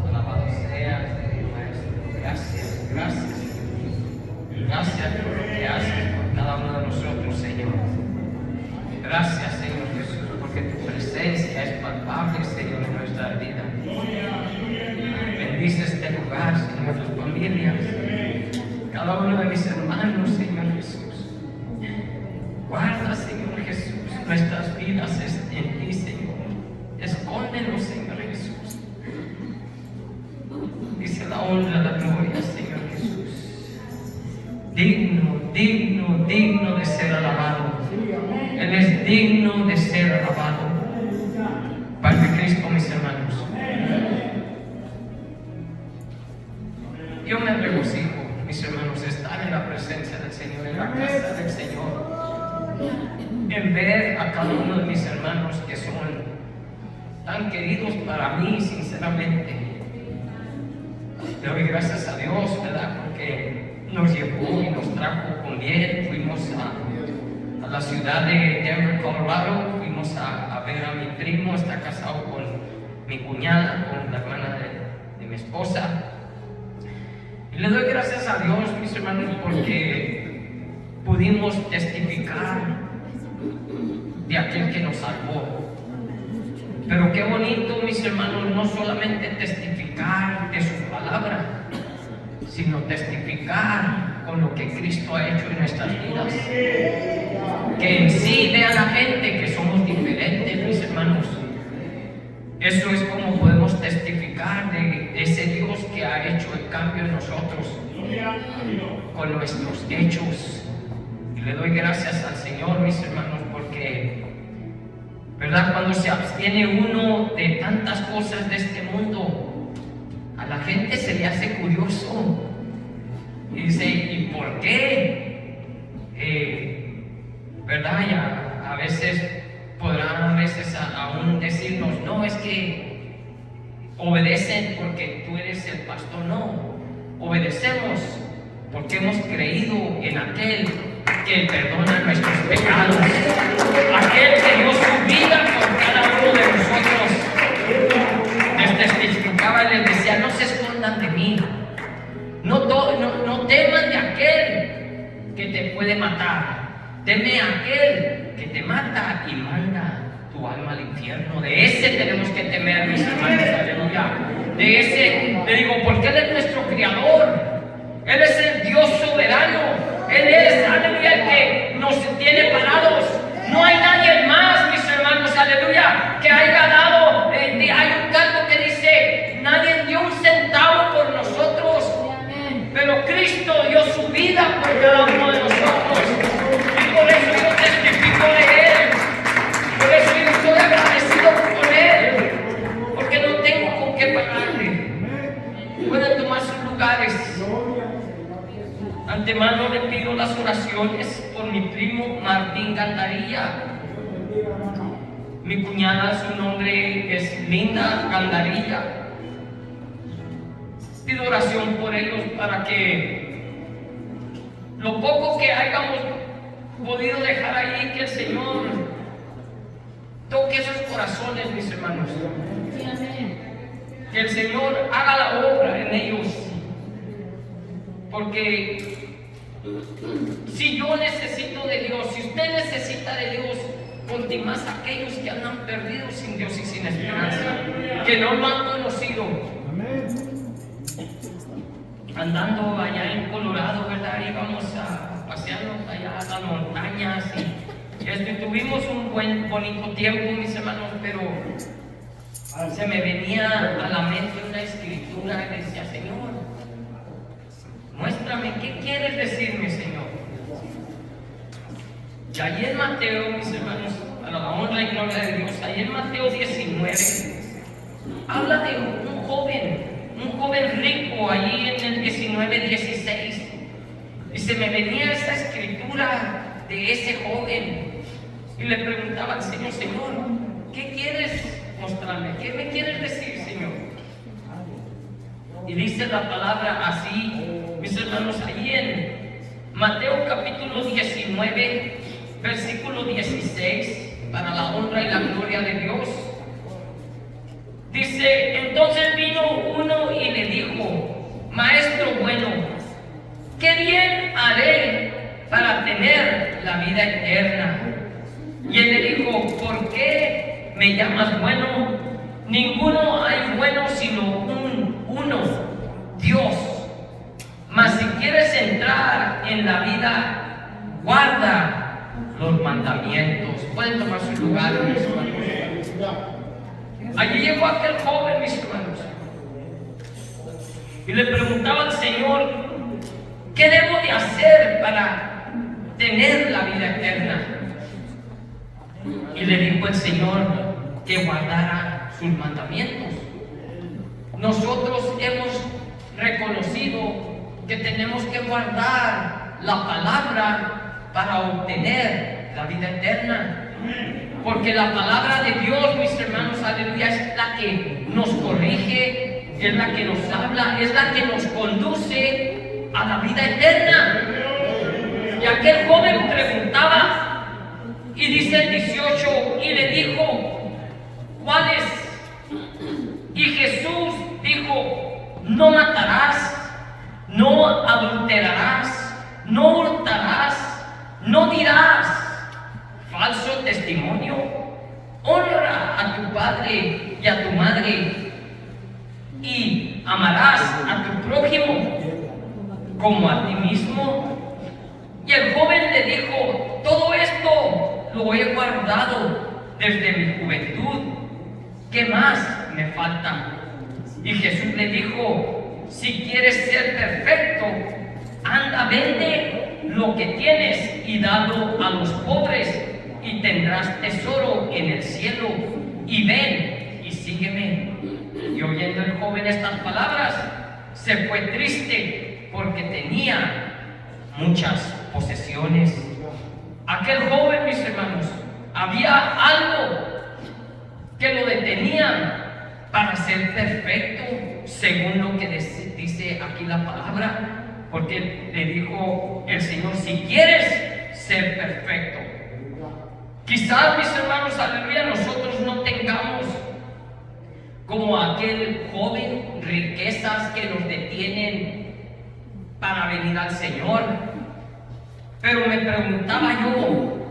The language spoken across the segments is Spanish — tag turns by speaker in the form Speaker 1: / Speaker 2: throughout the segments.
Speaker 1: Alabado sea, Maestro. Gracias, gracias. Gracias por lo que haces por cada uno de nosotros, Señor. Gracias, Señor Jesús, porque tu presencia es palpable, Señor, en nuestra vida. Bendice este lugar, Señor, tus familias, cada uno de mis hermanos, Señor Jesús. Guarda, Señor Jesús, nuestras vidas en ti, Señor. Escóndenos, Señor Jesús. Dice la honra, la gloria, Señor Jesús. Digno, digno, digno de ser alabado. Él es digno de ser alabado. Paz de Cristo, mis hermanos. Yo me regocijo, mis hermanos, estar en la presencia del Señor, en la casa del Señor, en ver a cada uno de mis hermanos que son tan queridos para mí, sinceramente. Le doy gracias a Dios, ¿verdad? Porque nos llevó y nos trajo con bien. Fuimos a la ciudad de Denver, Colorado. Fuimos a ver a mi primo, está casado con mi cuñada, con la hermana de mi esposa. Y le doy gracias a Dios, mis hermanos, porque pudimos testificar de aquel que nos salvó. Pero qué bonito, mis hermanos, no solamente testificar de su palabra, sino testificar con lo que Cristo ha hecho en nuestras vidas. Que en sí vea la gente que somos diferentes, mis hermanos. Eso es como podemos testificar de ese Dios que ha hecho el cambio en nosotros con nuestros hechos. Y le doy gracias al Señor, mis hermanos, porque, ¿verdad? Cuando se abstiene uno de tantas cosas de este mundo, a la gente se le hace curioso. Y dice, ¿y por qué? ¿Verdad? Ya a veces podrán aún decirnos, no, es que obedecen porque tú eres el pastor. No, obedecemos porque hemos creído en aquel que perdona nuestros pecados, aquel que dio su vida por cada uno de nosotros. Les testificaba y les decía, no se escondan de mí, no teman de aquel que te puede matar. Teme a aquel que te mata y manda tu alma al infierno. De ese tenemos que temer, mis hermanos, aleluya. De ese, le digo, porque Él es nuestro Creador. Él es el Dios soberano. Él es, aleluya, el que nos tiene parados. No hay nadie más, mis hermanos, aleluya, que haya dado. Hay un canto que dice, nadie dio un centavo por nosotros, pero Cristo dio su vida por cada uno de nosotros. Por eso yo testifico de Él. Por eso yo estoy agradecido con Él. Porque no tengo con qué pagarle. Pueden tomar sus lugares. Antemano le pido las oraciones por mi primo Martín Gandarilla. Mi cuñada, su nombre es Linda Gandarilla. Pido oración por ellos para que lo poco que hayamos podido dejar ahí, que el Señor toque esos corazones, mis hermanos. Que el Señor haga la obra en ellos. Porque si yo necesito de Dios, si usted necesita de Dios, ponte más aquellos que andan perdidos sin Dios y sin esperanza, que no lo han conocido. Andando allá en Colorado, ¿verdad? Íbamos a pasearnos allá a las montañas y tuvimos un bonito tiempo, mis hermanos, pero se me venía a la mente una escritura y decía, Señor, muéstrame, ¿qué quieres decirme, Señor? Y ahí en Mateo, mis hermanos, a la honra y gloria de Dios, ahí en Mateo 19, habla de un joven rico, allí en el 19:16. Y se me venía esa escritura de ese joven. Y le preguntaba al Señor, Señor, ¿qué quieres mostrarme? ¿Qué me quieres decir, Señor? Y dice la palabra así, mis hermanos, allí en Mateo capítulo 19, versículo 16, para la honra y la gloria de Dios. Dice, entonces vino uno y le dijo, maestro bueno, ¿qué bien haré para tener la vida eterna? Y él le dijo, ¿por qué me llamas bueno? Ninguno hay bueno sino uno, Dios. Mas si quieres entrar en la vida, guarda los mandamientos. Pueden tomar su lugar, mis hermanos. Allí llegó aquel joven, mis hermanos, y le preguntaba al Señor, ¿qué debo de hacer para tener la vida eterna? Y le dijo el Señor que guardara sus mandamientos. Nosotros hemos reconocido que tenemos que guardar la palabra para obtener la vida eterna. Porque la palabra de Dios, mis hermanos, aleluya, es la que nos corrige, es la que nos habla, es la que nos conduce a la vida eterna. Y aquel joven preguntaba, y dice el 18, y le dijo, ¿cuáles? Y Jesús dijo, no matarás, no adulterarás, no hurtarás, no dirás falso testimonio, honra a tu padre y a tu madre, y amarás a tu prójimo como a ti mismo. Y el joven le dijo, todo esto lo he guardado desde mi juventud, ¿qué más me falta? Y Jesús le dijo, si quieres ser perfecto, anda, vende lo que tienes y dalo a los pobres, y tendrás tesoro en el cielo, y ven y sígueme. Y oyendo el joven estas palabras, se fue triste porque tenía muchas posesiones. Aquel joven, mis hermanos, había algo que lo detenía para ser perfecto, según lo que dice aquí la palabra, porque le dijo el Señor, si quieres ser perfecto. Quizás, mis hermanos, aleluya, nosotros no tengamos como aquel joven riquezas que nos detienen para venir al Señor. Pero me preguntaba yo,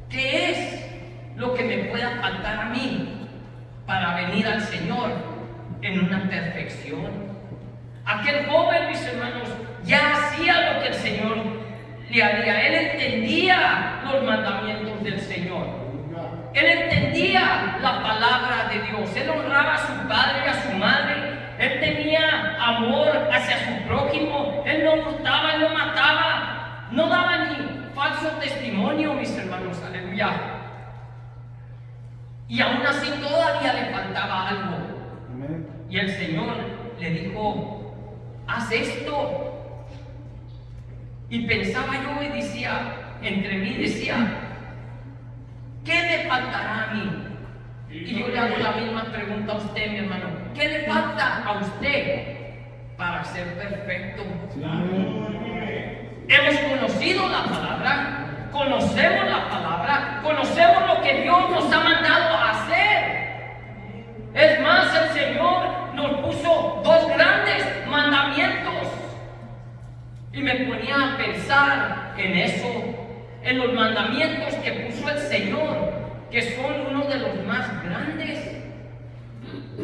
Speaker 1: ¿qué es lo que me pueda faltar a mí para venir al Señor en una perfección? Aquel joven, mis hermanos, ya hacía lo que el Señor le haría. Él entendía los mandamientos del Señor. Él entendía la palabra de Dios. Él honraba a su padre y a su madre. Él tenía amor hacia su prójimo. Él no hurtaba, él no mataba, no daba ni falso testimonio, mis hermanos, aleluya. Y aún así todavía le faltaba algo. Y el Señor le dijo, haz esto. Y pensaba yo y decía, entre mí decía, ¿qué le faltará a mí? Y yo le hago la misma pregunta a usted, mi hermano. ¿Qué le falta a usted para ser perfecto? Hemos conocido la palabra, conocemos la palabra, conocemos lo que Dios nos ha mandado a hacer. Es más, el Señor nos puso dos grandes mandamientos. Y me ponía a pensar en eso, en los mandamientos que puso el Señor, que son uno de los más grandes.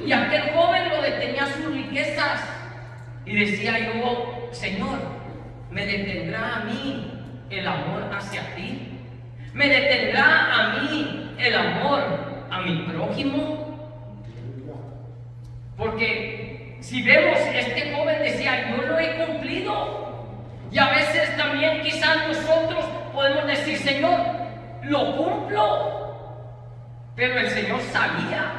Speaker 1: Y aquel joven lo detenía sus riquezas y decía yo, Señor, ¿me detendrá a mí el amor hacia ti? ¿Me detendrá a mí el amor a mi prójimo? Porque si vemos, este joven decía, yo lo he cumplido. Y a veces también quizás nosotros podemos decir, Señor, lo cumplo. Pero el Señor sabía.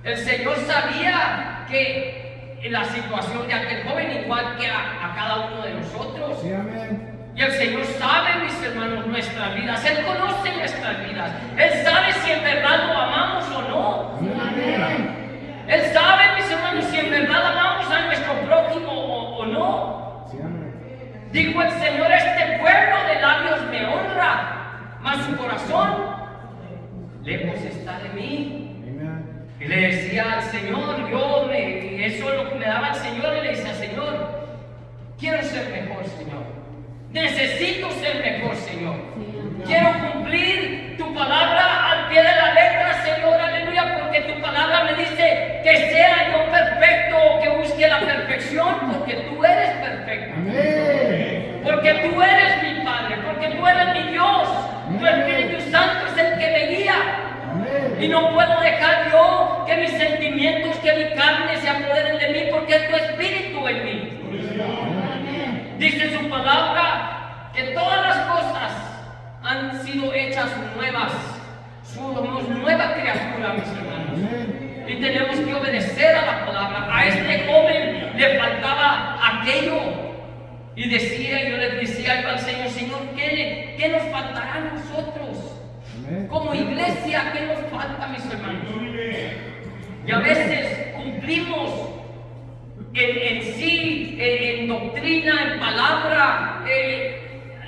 Speaker 1: El Señor sabía que la situación de aquel joven, igual que a cada uno de nosotros.
Speaker 2: Sí, amén.
Speaker 1: Y el Señor sabe, mis hermanos, nuestras vidas. Él conoce nuestras vidas. Él sabe si en verdad lo amamos o no.
Speaker 2: Amén.
Speaker 1: Él sabe, mis hermanos, si en verdad amamos a nuestro prójimo o no.
Speaker 2: Sí, amén.
Speaker 1: Dijo el Señor, este pueblo de labios me honra, mas su corazón lejos está de mí.
Speaker 2: Amén.
Speaker 1: Y le decía al Señor, y eso es lo que me daba el Señor, y le decía, Señor, quiero ser mejor, Señor. Necesito ser mejor, Señor. Quiero cumplir tu palabra al pie de la letra, Señor, aleluya, porque tu palabra me dice que sea yo perfecto, que busque la perfección, porque tú eres perfecto.
Speaker 2: Amén.
Speaker 1: Porque tú eres mi Padre, porque tú eres mi Dios. Tu Espíritu Santo es el que me guía.
Speaker 2: Amén.
Speaker 1: Y no puedo dejar yo que mis sentimientos, que mi carne se apoderen de mí, porque es tu Espíritu en mí. Dice su palabra que todas las cosas han sido hechas nuevas. Somos nueva criatura, mis hermanos.
Speaker 2: Amén.
Speaker 1: Y tenemos que obedecer a la palabra. A este joven le faltaba aquello. Y decía, yo le decía al Señor, Señor, ¿qué nos faltará a nosotros?
Speaker 2: Amén.
Speaker 1: Como iglesia, ¿qué nos falta, mis hermanos? Y a veces cumplimos en sí, en doctrina, en palabra,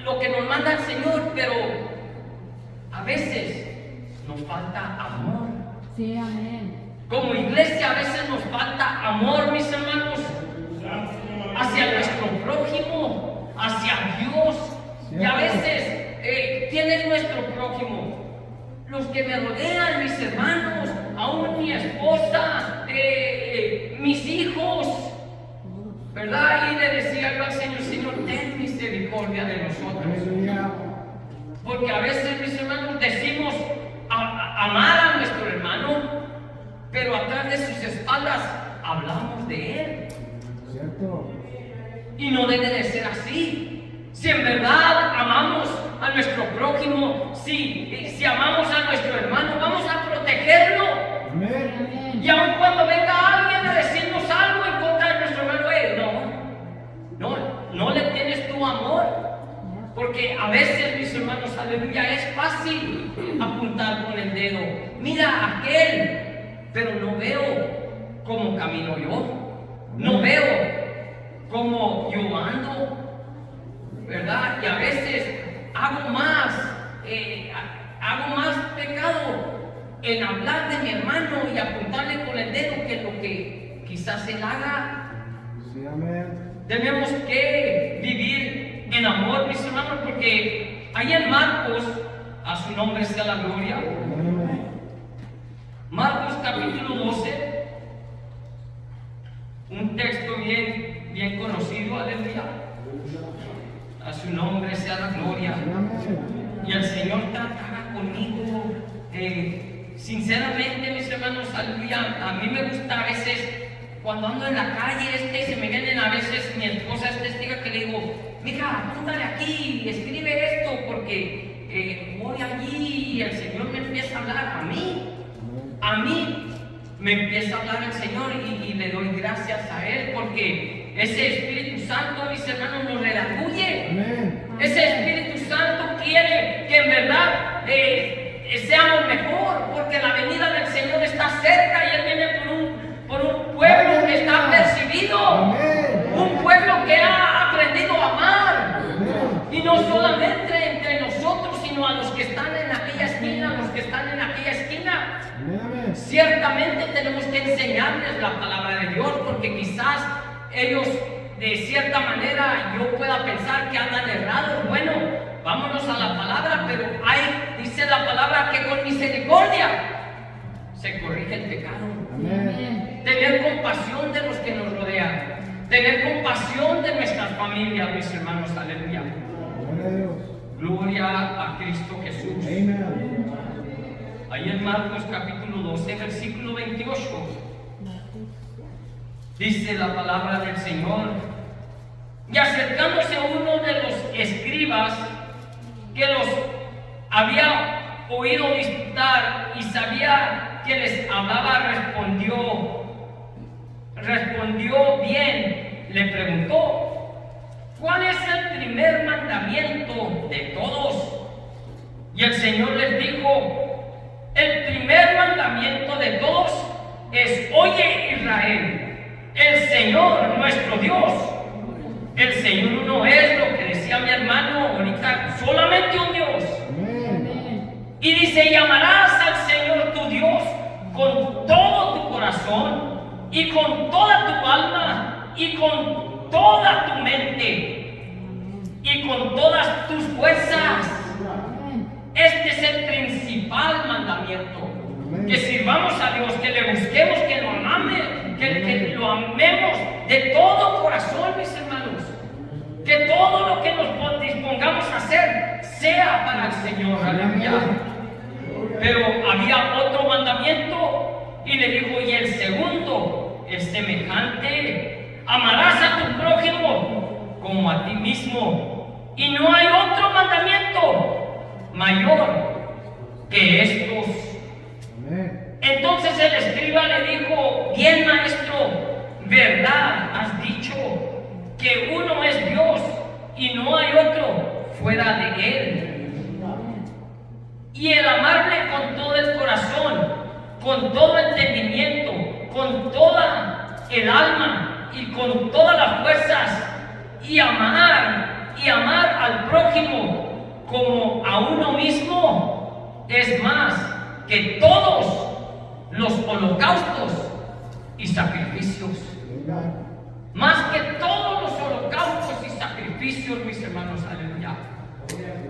Speaker 1: lo que nos manda el Señor, pero a veces nos falta amor.
Speaker 3: Sí, amén.
Speaker 1: Como iglesia a veces nos falta amor, mis hermanos, hacia nuestro prójimo, hacia Dios. Y a veces, ¿quién es nuestro prójimo? Los que me rodean, mis hermanos, aún mi esposa, mis hijos, ¿verdad? Y le decía yo al Señor, Señor, ten misericordia de nosotros.
Speaker 2: Aleluya.
Speaker 1: Porque a veces, mis hermanos, decimos amar a nuestro hermano, pero atrás de sus espaldas hablamos de él.
Speaker 2: Cierto.
Speaker 1: Y no debe de ser así. Si en verdad amamos a nuestro prójimo, si amamos a nuestro hermano, vamos a protegerlo.
Speaker 2: Amén.
Speaker 3: Amén.
Speaker 1: Y aun cuando venga alguien a decirnos algo en contra de nuestro hermano, no le tienes tu amor. Porque a veces, mis hermanos, aleluya, es fácil apuntar con el dedo. Mira aquel, pero no veo cómo camino yo. No veo cómo yo ando, ¿verdad? Y a veces hago más pecado en hablar de mi hermano y apuntarle con el dedo que lo que quizás él haga.
Speaker 2: Sí, amén.
Speaker 1: Tenemos que vivir en amor, mis hermanos, porque ahí en Marcos, a su nombre sea la gloria,
Speaker 2: Amén.
Speaker 1: Marcos capítulo 12, un texto bien conocido, aleluya. A su nombre sea la gloria.
Speaker 2: Amén.
Speaker 1: Y el Señor trataba conmigo, sinceramente, mis hermanos, aleluya. A mí me gusta a veces, cuando ando en la calle, se me vienen a veces, mi esposa es testiga que le digo, mira, apúntale aquí, escribe esto, porque voy allí y el Señor me empieza a hablar a mí. A mí me empieza a hablar el Señor y le doy gracias a Él, porque ese Espíritu Santo, mis hermanos, nos redarguye.
Speaker 2: Amén.
Speaker 1: Ese Espíritu Santo quiere que en verdad seamos mejor, porque la venida del Señor está cerca y Él viene por un pueblo que está percibido,
Speaker 2: Amén.
Speaker 1: un pueblo que ha aprendido a amar,
Speaker 2: Amén.
Speaker 1: y no solamente entre nosotros, sino a los que están en aquella esquina, a los que están en aquella esquina.
Speaker 2: Amén.
Speaker 1: Ciertamente tenemos que enseñarles la palabra de Dios, porque quizás ellos de cierta manera yo pueda pensar que andan errados. Bueno, vámonos a la palabra, pero dice la palabra que con misericordia se corrige el pecado.
Speaker 2: Amén.
Speaker 1: Tener compasión de los que nos rodean, tener compasión de nuestras familias, mis hermanos, aleluya.
Speaker 2: Gloria a Dios.
Speaker 1: Gloria a Cristo Jesús.
Speaker 2: Amén.
Speaker 1: Ahí en Marcos capítulo 12, versículo 28, dice la palabra del Señor: y acercándose uno de los escribas que los había oído disputar y sabía que les hablaba, respondió bien, le preguntó: ¿cuál es el primer mandamiento de todos? Y el Señor les dijo: el primer mandamiento de todos es: oye, Israel, el Señor nuestro Dios, el Señor uno es, lo que decía mi hermano ahorita, solamente un Dios.
Speaker 2: Amén.
Speaker 1: Y dice: y amarás al Señor tu Dios con todo corazón y con toda tu alma y con toda tu mente y con todas tus fuerzas. Este es el principal mandamiento. Que sirvamos a Dios, que le busquemos, que lo amemos, que lo amemos de todo corazón, mis hermanos. Que todo lo que nos dispongamos a hacer sea para el Señor. Aleluya. Pero había otro mandamiento y le dijo, y el segundo es semejante: amarás a tu prójimo como a ti mismo. Y no hay otro mandamiento mayor que estos. Entonces el escriba le dijo, bien maestro, verdad has dicho, que uno es Dios y no hay otro fuera de Él. Y el amarle con todo el corazón, con todo entendimiento, con toda el alma y con todas las fuerzas, y amar al prójimo como a uno mismo, es más que todos los holocaustos y sacrificios. Más que todos los holocaustos y sacrificios, mis hermanos, aleluya.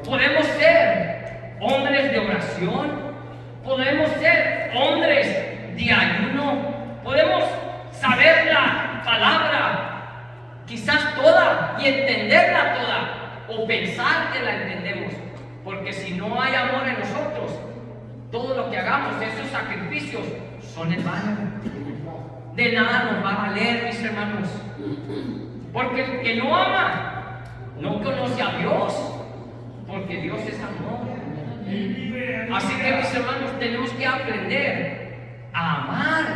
Speaker 1: Podemos ser hombres de oración, podemos ser hombres de ayuno, podemos saber la palabra, quizás toda, y entenderla toda, o pensar que la entendemos, porque si no hay amor en nosotros, todo lo que hagamos, esos sacrificios, son en vano. De nada nos va a valer, mis hermanos. Porque el que no ama, no conoce a Dios. Porque Dios es amor. Así que, mis hermanos, tenemos que aprender a amar.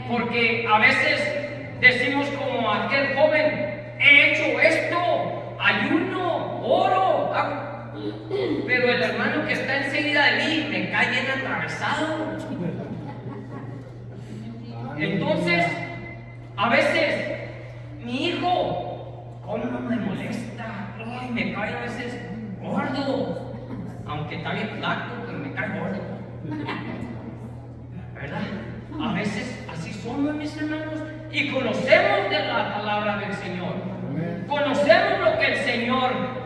Speaker 1: Porque a veces decimos como aquel joven, he hecho esto, ayuno, oro, hago. Pero el hermano que está enseguida de mí me cae bien atravesado. Entonces, a veces, mi hijo, ¿cómo me molesta? Ay, me cae a veces gordo. Aunque está bien flaco, pero me cae gordo. ¿Verdad? A veces así somos, mis hermanos. Y conocemos de la palabra del Señor. Conocemos lo que el Señor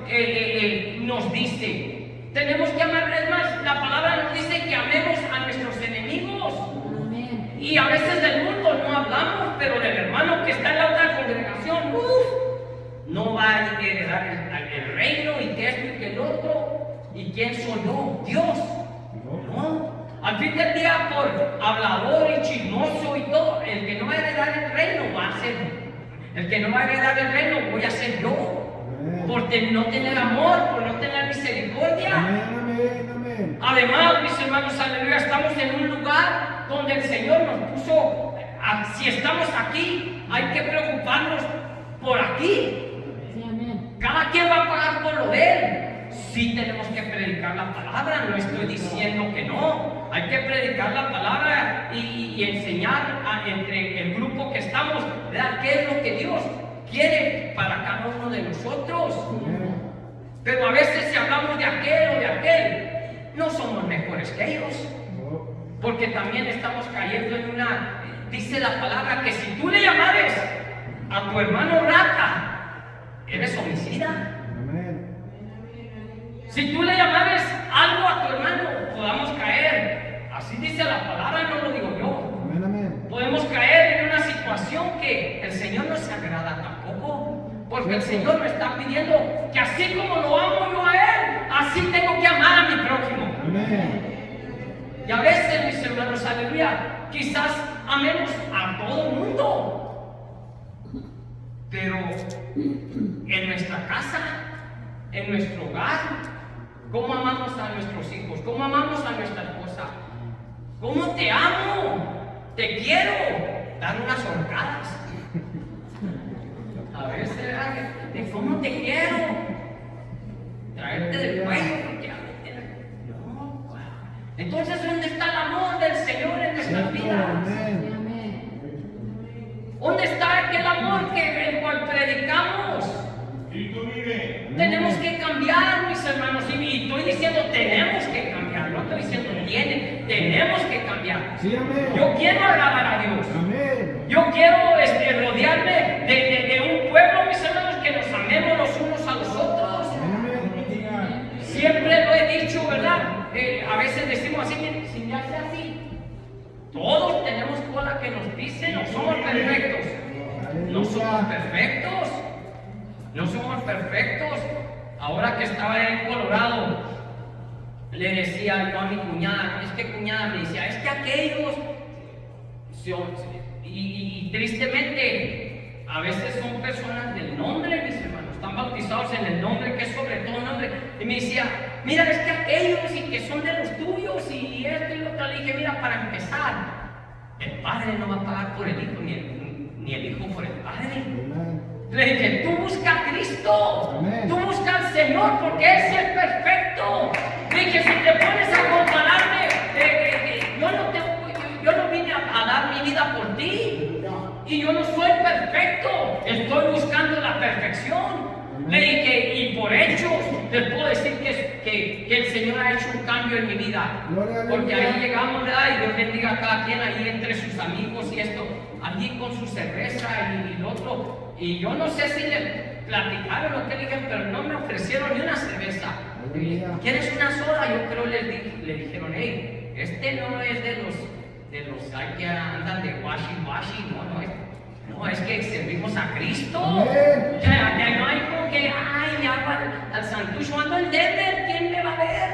Speaker 1: nos dice. Tenemos que amar. Es más, la palabra nos dice que amemos a nuestros enemigos. Y a veces del mundo no hablamos, pero del hermano que está en la otra congregación, no va a heredar el reino, y que esto y que el otro. ¿Y quién soy yo? Dios. No. Al fin del día, por hablador y chismoso y todo, el que no va a heredar el reino va a ser. El que no va a heredar el reino voy a ser yo. Por no tener amor, por no tener misericordia. Además, mis hermanos, aleluya, estamos en un lugar donde el Señor nos puso. Si estamos aquí, hay que preocuparnos por aquí. Cada quien va a pagar por lo de él. Sí tenemos que predicar la palabra, no estoy diciendo que no. Hay que predicar la palabra y enseñar entre el grupo que estamos, ¿verdad?, qué es lo que Dios quiere para cada uno de nosotros. Pero a veces si hablamos de aquel o de aquel, no somos mejores que ellos. Porque también estamos cayendo en una, dice la palabra, que si tú le llamares a tu hermano rata, eres homicida. Si tú le llamares algo a tu hermano, podamos caer. Así dice la palabra, no lo digo yo. Podemos caer en una situación que el Señor no se agrada tampoco. Porque el Señor me está pidiendo que así como lo amo yo a Él, así tengo que amar a mi prójimo. Y a veces, mis hermanos, aleluya, quizás amemos a todo el mundo. Pero en nuestra casa, en nuestro hogar, ¿cómo amamos a nuestros hijos? ¿Cómo amamos a nuestra esposa? ¿Cómo te amo? Te quiero. Dar unas horcadas. A veces, ¿de cómo te quiero? Traerte del cuello porque a veces no. Entonces, ¿dónde está el amor del Señor en nuestras vidas? ¿Dónde está aquel amor el cual predicamos? Tenemos que cambiar, mis hermanos, y estoy diciendo tenemos que cambiar, no estoy diciendo tienen, tenemos que cambiar. cambiar.
Speaker 2: Sí, amén.
Speaker 1: Yo quiero agradar a Dios.
Speaker 2: Amén.
Speaker 1: Yo quiero rodearme de un pueblo, mis hermanos, que nos amemos los unos a los otros.
Speaker 2: Amén.
Speaker 1: Siempre lo he dicho, ¿verdad? A veces decimos así, sin ya sea así. Todos tenemos cola que nos pise, no somos perfectos. No somos perfectos. No somos perfectos. Ahora que estaba en Colorado, le decía yo a mi cuñada, es que cuñada me decía, es que aquellos, y tristemente, a veces son personas del nombre, mis hermanos, están bautizados en el nombre, que es sobre todo nombre, y me decía, mira, es que aquellos y que son de los tuyos, y esto y lo otro. Le dije, mira, para empezar, el Padre no va a pagar por el Hijo, ni el Hijo por el Padre. Le dije, tú busca a Cristo,
Speaker 2: Amén.
Speaker 1: tú busca al Señor, porque Él sí es perfecto. Le dije, si te pones a compararme, yo no vine a dar mi vida por ti, y yo no soy perfecto, estoy buscando la perfección. Le dije, y por hechos les puedo decir que el Señor ha hecho un cambio en mi vida, porque ahí llegamos, ¿verdad? Y Dios bendiga a cada quien ahí entre sus amigos y esto, allí con su cerveza y lo otro. Y yo no sé si le platicaron lo que dije, pero no me ofrecieron ni una cerveza. ¿Quieres una soda? Yo creo le dijeron, hey, este no es de los que andan de washi, no, es que servimos a Cristo. Ya no hay como que, ay, ya al santucho ando en Denver, ¿quién me va a ver?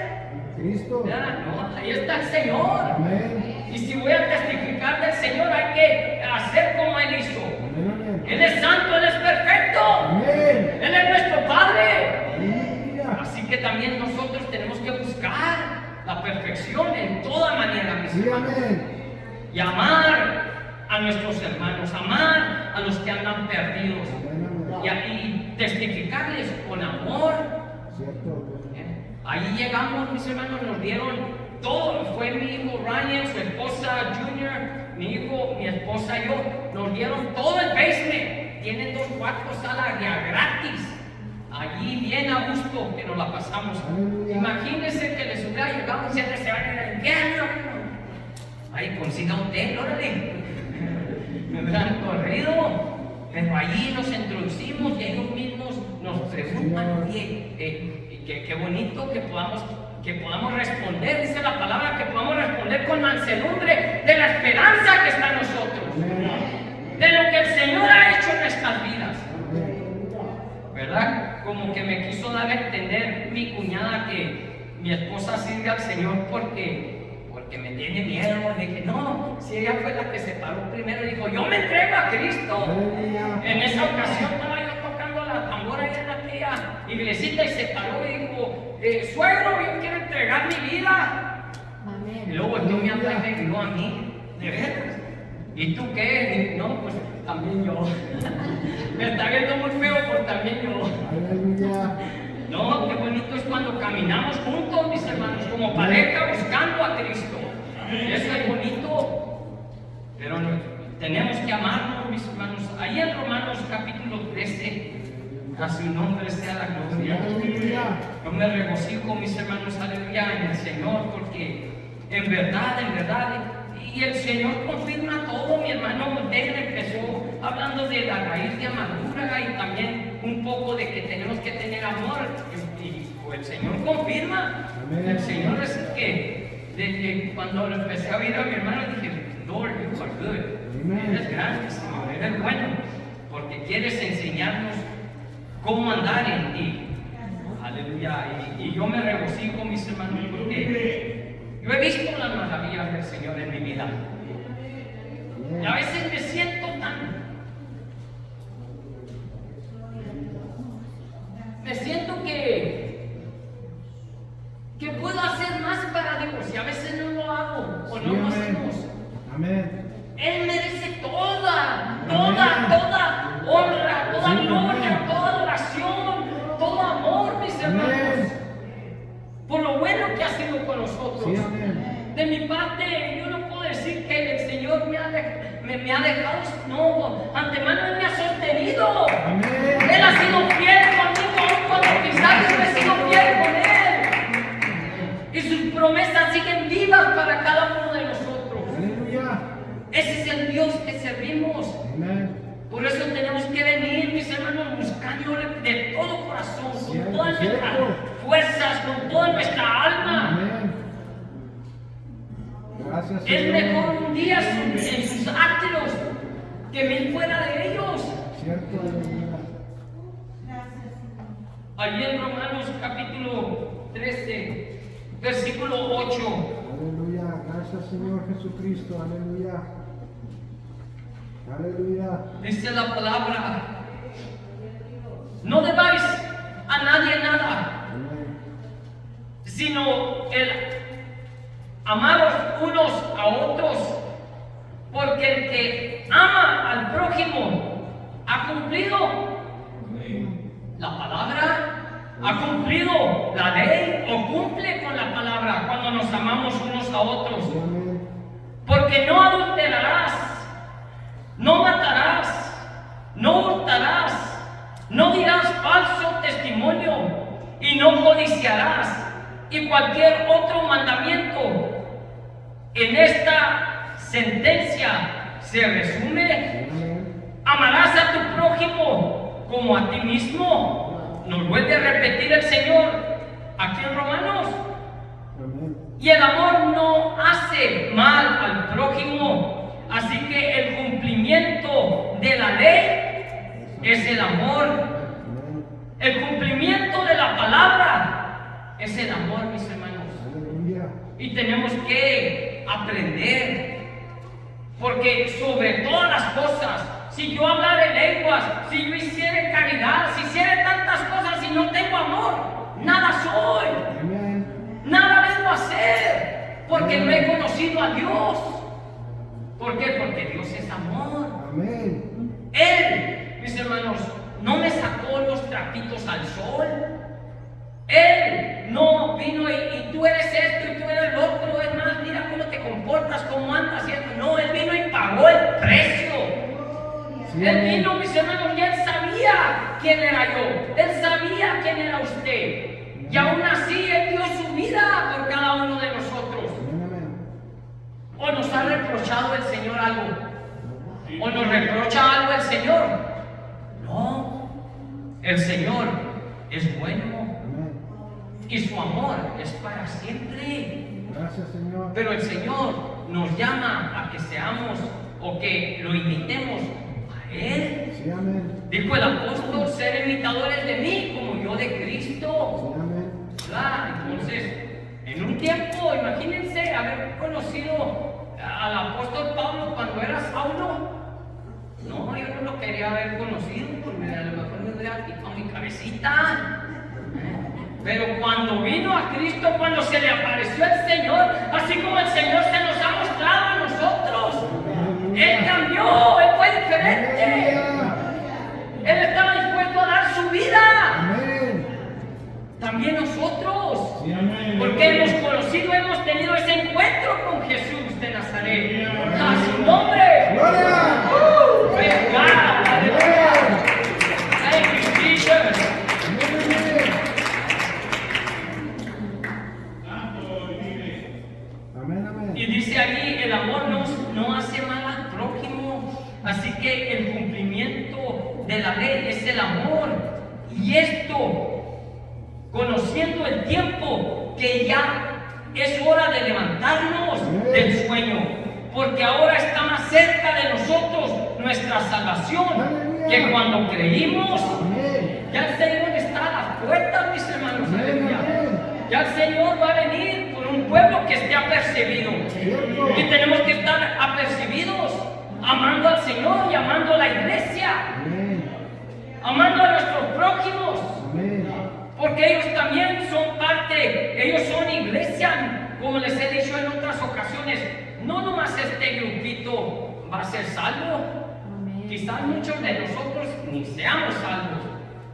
Speaker 2: Cristo.
Speaker 1: Ya, no, ahí está el Señor.
Speaker 2: Amén.
Speaker 1: Y si voy a testificar del Señor, hay que hacer como Él hizo.
Speaker 2: Amén.
Speaker 1: Él es santo, Él es perfecto.
Speaker 2: Amén.
Speaker 1: Él es nuestro Padre.
Speaker 2: Aleluya.
Speaker 1: Así que también nosotros tenemos que buscar la perfección en toda manera, mis
Speaker 2: Sí,
Speaker 1: hermanos.
Speaker 2: amén.
Speaker 1: Y amar a nuestros hermanos, amar a los que andan perdidos. Y testificarles con amor.
Speaker 2: Cierto.
Speaker 1: Ahí llegamos, mis hermanos, nos dieron todo. Fue mi hijo Ryan, su esposa Junior, mi hijo, mi esposa y yo. Nos dieron todo el basement. Tienen 2 cuartos, sala ya gratis. Allí bien a gusto que nos la pasamos.
Speaker 2: Aleluya.
Speaker 1: Imagínense que les hubiera llegado y se van a ir al infierno. Ahí consiga un hotel, órale. Me hubieran corrido. Pero allí nos introducimos y ellos mismos nos preguntan, qué bonito que podamos responder, dice la palabra, que podamos responder con mansedumbre de la esperanza que está en nosotros, de lo que el Señor ha hecho en nuestras vidas. ¿Verdad? Como que me quiso dar a entender mi cuñada que mi esposa sirve al Señor porque me tiene miedo. Le dije, no, si ella fue la que se paró primero, dijo, yo me entrego a Cristo. En esa ocasión estaba yo tocando la tambora ahí en aquella iglesita y se paró y dijo, suegro, yo quiero entregar mi vida.
Speaker 3: Amén.
Speaker 1: Y luego volteó mi abuela y me miró a mí, ¿de veras? ¿Y tú qué? No, pues también yo. Me está viendo muy feo, pues también yo.
Speaker 2: Aleluya.
Speaker 1: No, qué bonito es cuando caminamos juntos, mis hermanos, como pareja buscando a Cristo. Eso es bonito. Pero tenemos que amarnos, mis hermanos. Ahí en Romanos capítulo 13, a su nombre sea la gloria.
Speaker 2: Aleluya.
Speaker 1: Yo me regocijo, mis hermanos, aleluya, en el Señor, porque en verdad, y el Señor confirma todo. Mi hermano David empezó hablando de la raíz de amargura y también un poco de que tenemos que tener amor. Y el Señor confirma.
Speaker 2: Amén.
Speaker 1: El Señor es el que, desde cuando lo empecé a oír a mi hermano, dije, Lord, you are good.
Speaker 2: Amén.
Speaker 1: Eres grande, Señor, eres bueno, porque quieres enseñarnos cómo andar en ti. Aleluya. Y yo me regocijo, mis hermanos, porque yo he visto las maravillas del Señor en mi vida. Y a veces me siento que puedo hacer más para Dios y a veces no lo hago o no lo hacemos.
Speaker 2: Amén.
Speaker 1: Él merece toda honra, toda gloria, toda adoración, todo amor, mis hermanos, por lo bueno que ha sido con nosotros.
Speaker 2: Sí, amén.
Speaker 1: De mi parte, yo no puedo decir que el Señor me ha dejado, no, antemano Él me ha sostenido.
Speaker 2: Amén.
Speaker 1: Él ha sido fiel conmigo, aun cuando quizás yo no he sido fiel con Él. Y sus promesas siguen vivas para cada uno de nosotros. Por eso tenemos que venir, mis hermanos, buscando de todo corazón, con todas nuestras fuerzas, con toda nuestra alma.
Speaker 2: Amén. Gracias,
Speaker 1: Es
Speaker 2: Señor.
Speaker 1: mejor un día en sus átrios que 1000 fuera de ellos.
Speaker 2: Cierto, aleluya.
Speaker 1: Allí en Romanos capítulo 13, versículo 8.
Speaker 2: Aleluya. Gracias, Señor Jesucristo. Aleluya. Aleluya.
Speaker 1: Dice la palabra: no debáis a nadie nada,
Speaker 2: Amén.
Speaker 1: sino el amaros unos a otros, porque el que ama al prójimo ha cumplido la palabra, ha cumplido la ley o cumple con la palabra cuando nos amamos unos a otros.
Speaker 2: Amén.
Speaker 1: Porque no adulterarás, no matarás, no hurtarás, no dirás falso testimonio y no codiciarás, y cualquier otro mandamiento. En esta sentencia se resume:
Speaker 2: Amén.
Speaker 1: amarás a tu prójimo como a ti mismo. Nos vuelve a repetir el Señor aquí en Romanos.
Speaker 2: Amén.
Speaker 1: Y el amor no hace mal al prójimo. Así que el cumplimiento de la ley es el amor.
Speaker 2: Amén.
Speaker 1: El cumplimiento de la palabra es el amor, mis hermanos.
Speaker 2: Aleluya.
Speaker 1: Y tenemos que aprender. Porque sobre todas las cosas, si yo hablara en lenguas, si yo hiciera caridad, si hiciera tantas cosas y no tengo amor, nada soy.
Speaker 2: Amén.
Speaker 1: Nada vengo a hacer, porque no he conocido a Dios. ¿Por qué? Porque Dios es amor.
Speaker 2: Amén.
Speaker 1: Él, mis hermanos, no me sacó los trapitos al sol. Él no vino y tú eres esto y tú eres lo otro. Es más, mira cómo te comportas, cómo andas y esto. No, Él vino y pagó el precio.
Speaker 2: Sí,
Speaker 1: Él
Speaker 2: amén.
Speaker 1: vino, mis hermanos, y Él sabía quién era yo. Él sabía quién era usted. Y aún así Él dio su vida por cada uno de nosotros.
Speaker 2: Amén, amén.
Speaker 1: ¿O nos ha reprochado el Señor algo? ¿O nos reprocha algo el Señor? No. El Señor es bueno
Speaker 2: Amén.
Speaker 1: y su amor es para siempre.
Speaker 2: Gracias, Señor.
Speaker 1: Pero el Señor nos llama a que seamos o que lo imitemos a Él.
Speaker 2: Sí, amén.
Speaker 1: Dijo el apóstol: ser imitadores de mí como yo de Cristo.
Speaker 2: Sí, amén.
Speaker 1: ¿Verdad? Entonces, en un tiempo, imagínense haber conocido al apóstol Pablo cuando era Saulo. No, yo no lo quería haber conocido, porque a lo mejor me hubiera quitado mi cabecita. Pero cuando vino a Cristo, cuando se le apareció el Señor, así como el Señor se nos ha mostrado a nosotros, Él cambió, Él fue diferente.
Speaker 2: Aleluya.
Speaker 1: Él estaba dispuesto a dar su vida.
Speaker 2: Amén.
Speaker 1: También nosotros.
Speaker 2: Sí, amén.
Speaker 1: Porque hemos conocido, hemos tenido ese encuentro con Jesús de Nazaret. A su nombre.
Speaker 2: ¡Gloria!
Speaker 1: Praise God. Aleluya. Thank you, Jesus.
Speaker 2: Amén, amén.
Speaker 1: Y dice allí: el amor no hace mal al prójimo. Así que el cumplimiento de la ley es el amor. Y esto, conociendo el tiempo, que ya es hora de levantarnos del sueño, porque ahora está más cerca de nosotros nuestra salvación que cuando creímos.
Speaker 2: Amén.
Speaker 1: Ya el Señor está a las puertas, mis hermanos.
Speaker 2: Amén,
Speaker 1: Aleluya.
Speaker 2: amén.
Speaker 1: Ya el Señor va a venir por un pueblo que esté apercibido.
Speaker 2: Cierto.
Speaker 1: Y tenemos que estar apercibidos, amando al Señor y amando a la iglesia,
Speaker 2: Amén.
Speaker 1: amando a nuestros prójimos,
Speaker 2: Amén.
Speaker 1: porque ellos también son parte, ellos son iglesia, como les he dicho en otras ocasiones. No nomás este grupito va a ser salvo, quizás muchos de nosotros ni seamos salvos.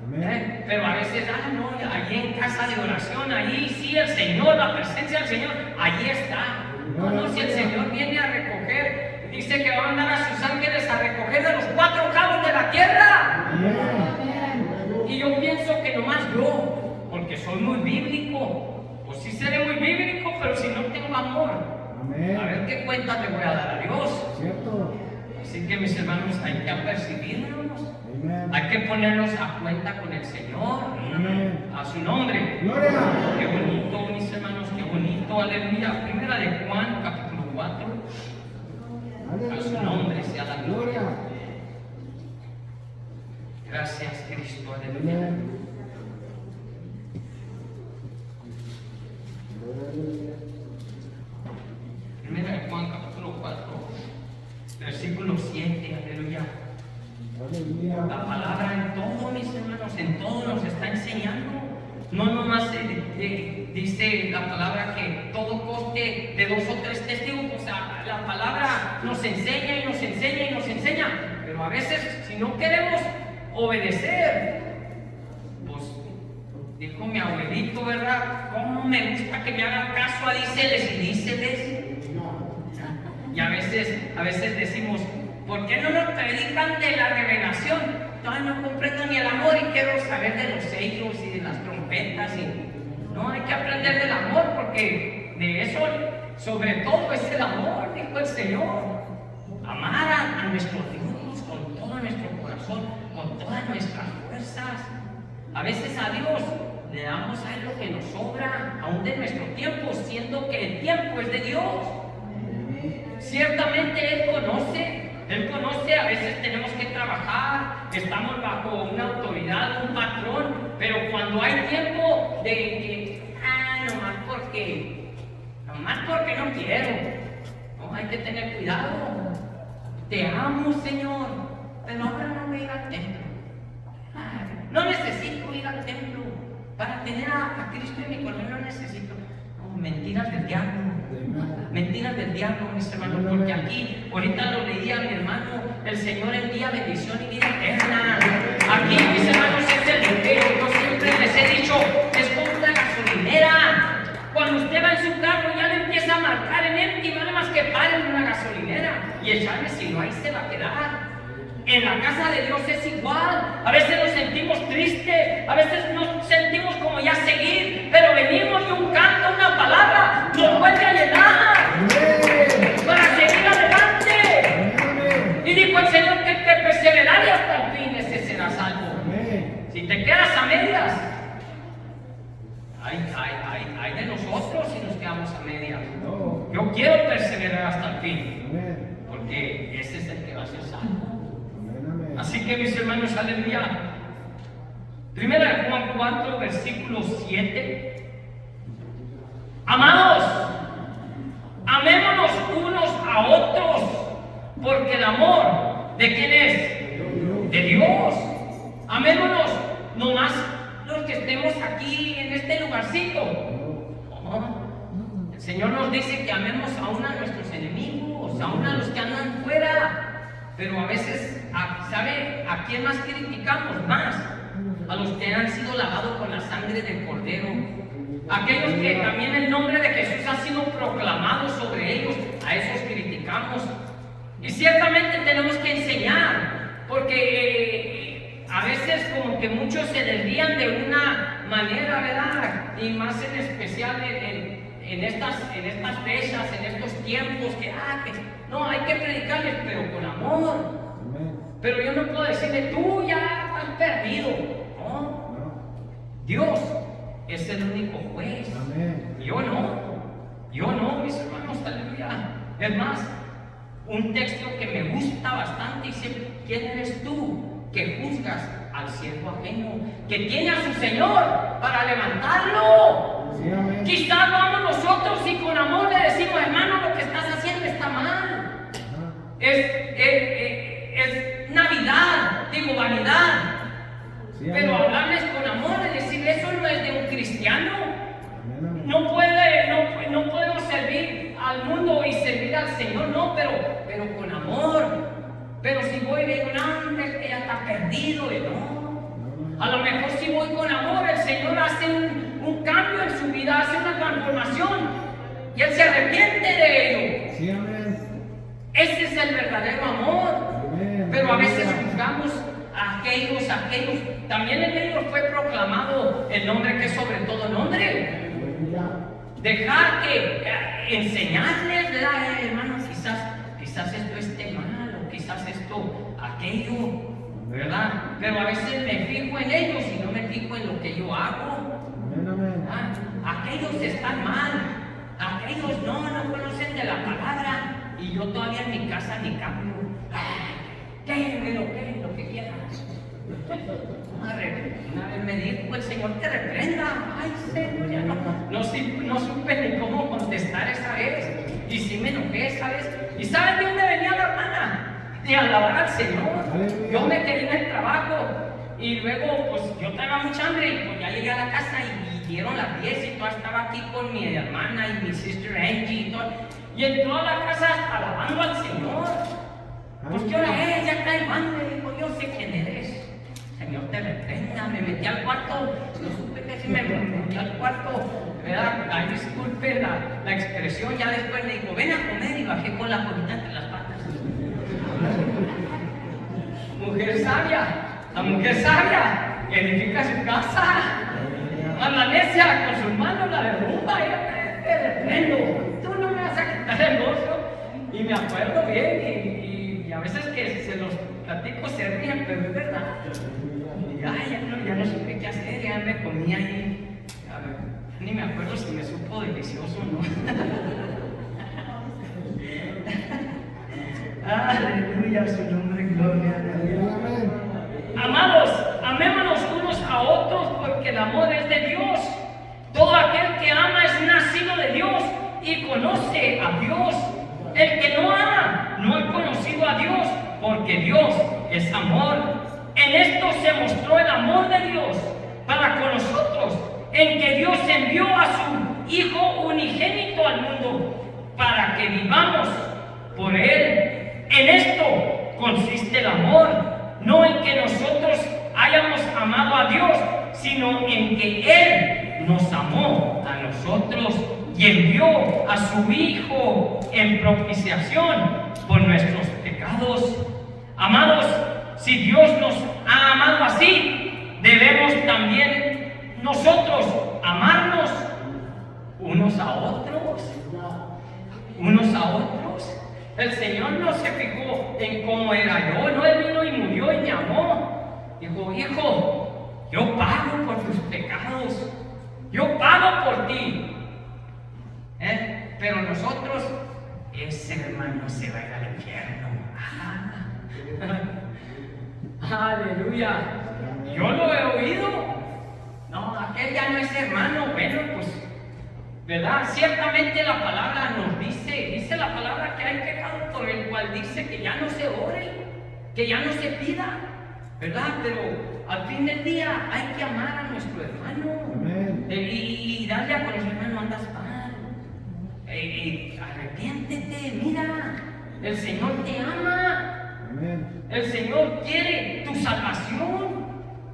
Speaker 2: Amén.
Speaker 1: Pero a veces, no, allí en casa de oración, ahí sí el Señor, la presencia del Señor, allí está. No, si el Señor viene a recoger, dice que va a mandar a sus ángeles a recoger de los 4 cabos de la tierra.
Speaker 2: Amén.
Speaker 1: Y yo pienso que nomás yo, porque soy muy bíblico, pues sí seré muy bíblico, pero si no tengo amor, a ver
Speaker 2: Amén.
Speaker 1: qué cuentas le voy a dar a Dios.
Speaker 2: Cierto.
Speaker 1: Así que mis hermanos, hay que apercibirnos,
Speaker 2: Amén.
Speaker 1: hay que ponernos a cuenta con el Señor,
Speaker 2: Amén.
Speaker 1: a su nombre.
Speaker 2: Gloria.
Speaker 1: Qué bonito, mis hermanos, qué bonito, aleluya. Primera de Juan, capítulo 4, a su nombre sea la gloria.
Speaker 2: Gloria.
Speaker 1: Gracias, Cristo, aleluya.
Speaker 2: Amén. Gloria.
Speaker 1: Primera de Juan, capítulo 4, versículo 7, aleluya.
Speaker 2: Aleluya.
Speaker 1: La palabra en todo, mis hermanos, en todo nos está enseñando. No nomás dice la palabra que todo coste de 2 o 3 testigos. O sea, la palabra nos enseña y nos enseña y nos enseña. Pero a veces, si no queremos obedecer, pues dijo mi abuelito, ¿verdad? ¿Cómo me gusta que me hagan caso a díceles y díceles? Y a veces decimos, ¿por qué no nos predican de la revelación? No comprendo ni el amor y quiero saber de los sellos y de las trompetas. No, hay que aprender del amor porque de eso, sobre todo, es el amor, dijo el Señor. Amar a nuestro Dios con todo nuestro corazón, con todas nuestras fuerzas. A veces a Dios le damos a Él lo que nos sobra, aún de nuestro tiempo, siendo que el tiempo es de Dios. Ciertamente Él conoce, a veces tenemos que trabajar, estamos bajo una autoridad, un patrón, pero cuando hay tiempo de que, nomás porque no quiero, no, hay que tener cuidado. Te amo, Señor, pero ahora no voy a ir al templo. No necesito ir al templo para tener a Cristo en mi corazón, no necesito. No, mentiras del diablo. Mentiras del diablo, mis hermanos, porque aquí, ahorita lo leía mi hermano, el Señor envía bendición y vida eterna. Aquí, mis hermanos, es el dinero. Yo siempre les he dicho, es como una gasolinera. Cuando usted va en su carro, ya le empieza a marcar en empty, no más que pare en una gasolinera y echarle, si no, ahí se va a quedar. En la casa de Dios es igual. A veces nos sentimos tristes, a veces nos sentimos como ya seguir, pero venimos de un canto, una palabra, nos vuelve a llenar para seguir adelante. Y dijo el Señor que te perseveraré hasta el fin, ese será salvo. Si te quedas a medias, hay de nosotros si nos quedamos a medias. Yo quiero perseverar hasta el fin, porque ese es el que va a ser salvo. Así que, mis hermanos, aleluya. Primera de Juan 4, versículo 7. Amados, amémonos unos a otros, porque el amor, ¿de quién es? De Dios. Amémonos, nomás los que estemos aquí en este lugarcito. El Señor nos dice que amemos aún a nuestros enemigos, aún a los que andan fuera. Pero a veces, ¿sabe a quién más criticamos? Más a los que han sido lavados con la sangre del Cordero. Aquellos que también el nombre de Jesús ha sido proclamado sobre ellos, a esos criticamos. Y ciertamente tenemos que enseñar, porque a veces como que muchos se desvían de una manera, ¿verdad? Y más en especial en estas fechas, en estos tiempos, que no, hay que predicarles, pero con amor. Pero yo no puedo decirle, tú ya estás perdido. No. Dios es el único juez. Yo no, mis hermanos, aleluya. Es más, un texto que me gusta bastante dice, ¿quién eres tú que juzgas al siervo ajeno, que tiene a su Señor para levantarlo? Quizás vamos nosotros y con amor le decimos, hermano, lo que estás haciendo está mal. Es Navidad, digo vanidad. Pero hablarles con amor y decir, eso no es de un cristiano. No podemos servir al mundo y servir al Señor, no, pero con amor. Pero si voy y digo, no, es que ya está perdido, y no. A lo mejor si voy con amor, el Señor hace un cambio en su vida, hace una transformación y Él se arrepiente de ello. Ese es el verdadero amor. Pero a veces juzgamos a aquellos. También en ellos fue proclamado el nombre que es sobre todo nombre. Dejar que enseñarles, ¿verdad, hermano? Quizás esto esté mal, quizás esto, aquello, ¿verdad? Pero a veces me fijo en ellos y no me fijo en lo que yo hago.
Speaker 2: Amén, amén.
Speaker 1: Aquellos están mal, aquellos no conocen de la palabra y yo todavía en mi casa ni cambio. Lo que quieras. Una vez me dijo el Señor, te reprenda. Ay, Señor, ya no supe ni cómo contestar esa vez. Y sí me enojé esa vez. ¿Y sabes de dónde venía la hermana? De alabar al Señor. Yo me quedé en el trabajo y luego pues yo traía mucha hambre y pues ya llegué a la casa y dieron las 10 y toda estaba aquí con mi hermana y mi sister Angie y todo. Y entró a la casa alabando al Señor. Pues ¿qué hora es? Ya está el hambre. Dijo, yo sé quién eres. Señor, te reprenda. Me metí al cuarto. No supe que si me metí al cuarto. ¿Verdad? Ay, disculpe la expresión. Ya después me dijo, ven a comer y bajé con la colita entre las patas. Mujer sabia. La mujer sabia edifica su casa. A la necia con sus manos la derrumba. Te reprendo. Tú no me vas a quitar el gozo. Y me acuerdo bien. Y a veces que se los platico se ríen, pero es verdad. Y ya no supe qué hacer, ya me comía ahí. A ver, ni me acuerdo si me supo delicioso o no. Aleluya, su nombre, gloria a Dios. Amados, amémonos unos a otros porque el amor es de Dios. Todo aquel que ama es nacido de Dios y conoce a Dios. El que no ama no ha conocido a Dios, porque Dios es amor. En esto se mostró el amor de Dios para con nosotros, en que Dios envió a su Hijo unigénito al mundo, para que vivamos por Él. En esto consiste el amor, no en que nosotros hayamos amado a Dios, sino en que Él nos amó a nosotros y envió a su Hijo en propiciación por nuestros pecados. Amados, si Dios nos ha amado así, debemos también nosotros amarnos unos a otros. Unos a otros. El Señor no se fijó en cómo era yo, no, Él vino y murió y me amó. Dijo, hijo, yo pago por tus pecados, yo pago por ti. Pero nosotros, ese hermano se va a ir al infierno. Aleluya. Yo lo he oído. No, aquel ya no es hermano. Bueno, pues, ¿verdad? Ciertamente la palabra nos dice la palabra que hay pecado por el cual dice que ya no se ore, que ya no se pida, ¿verdad? Pero al fin del día hay que amar a nuestro hermano.
Speaker 2: Amén.
Speaker 1: Y darle a conocer, hermano, andas mal. Arrepiéntete, mira, el Señor te ama.
Speaker 2: Amén.
Speaker 1: El Señor quiere tu salvación,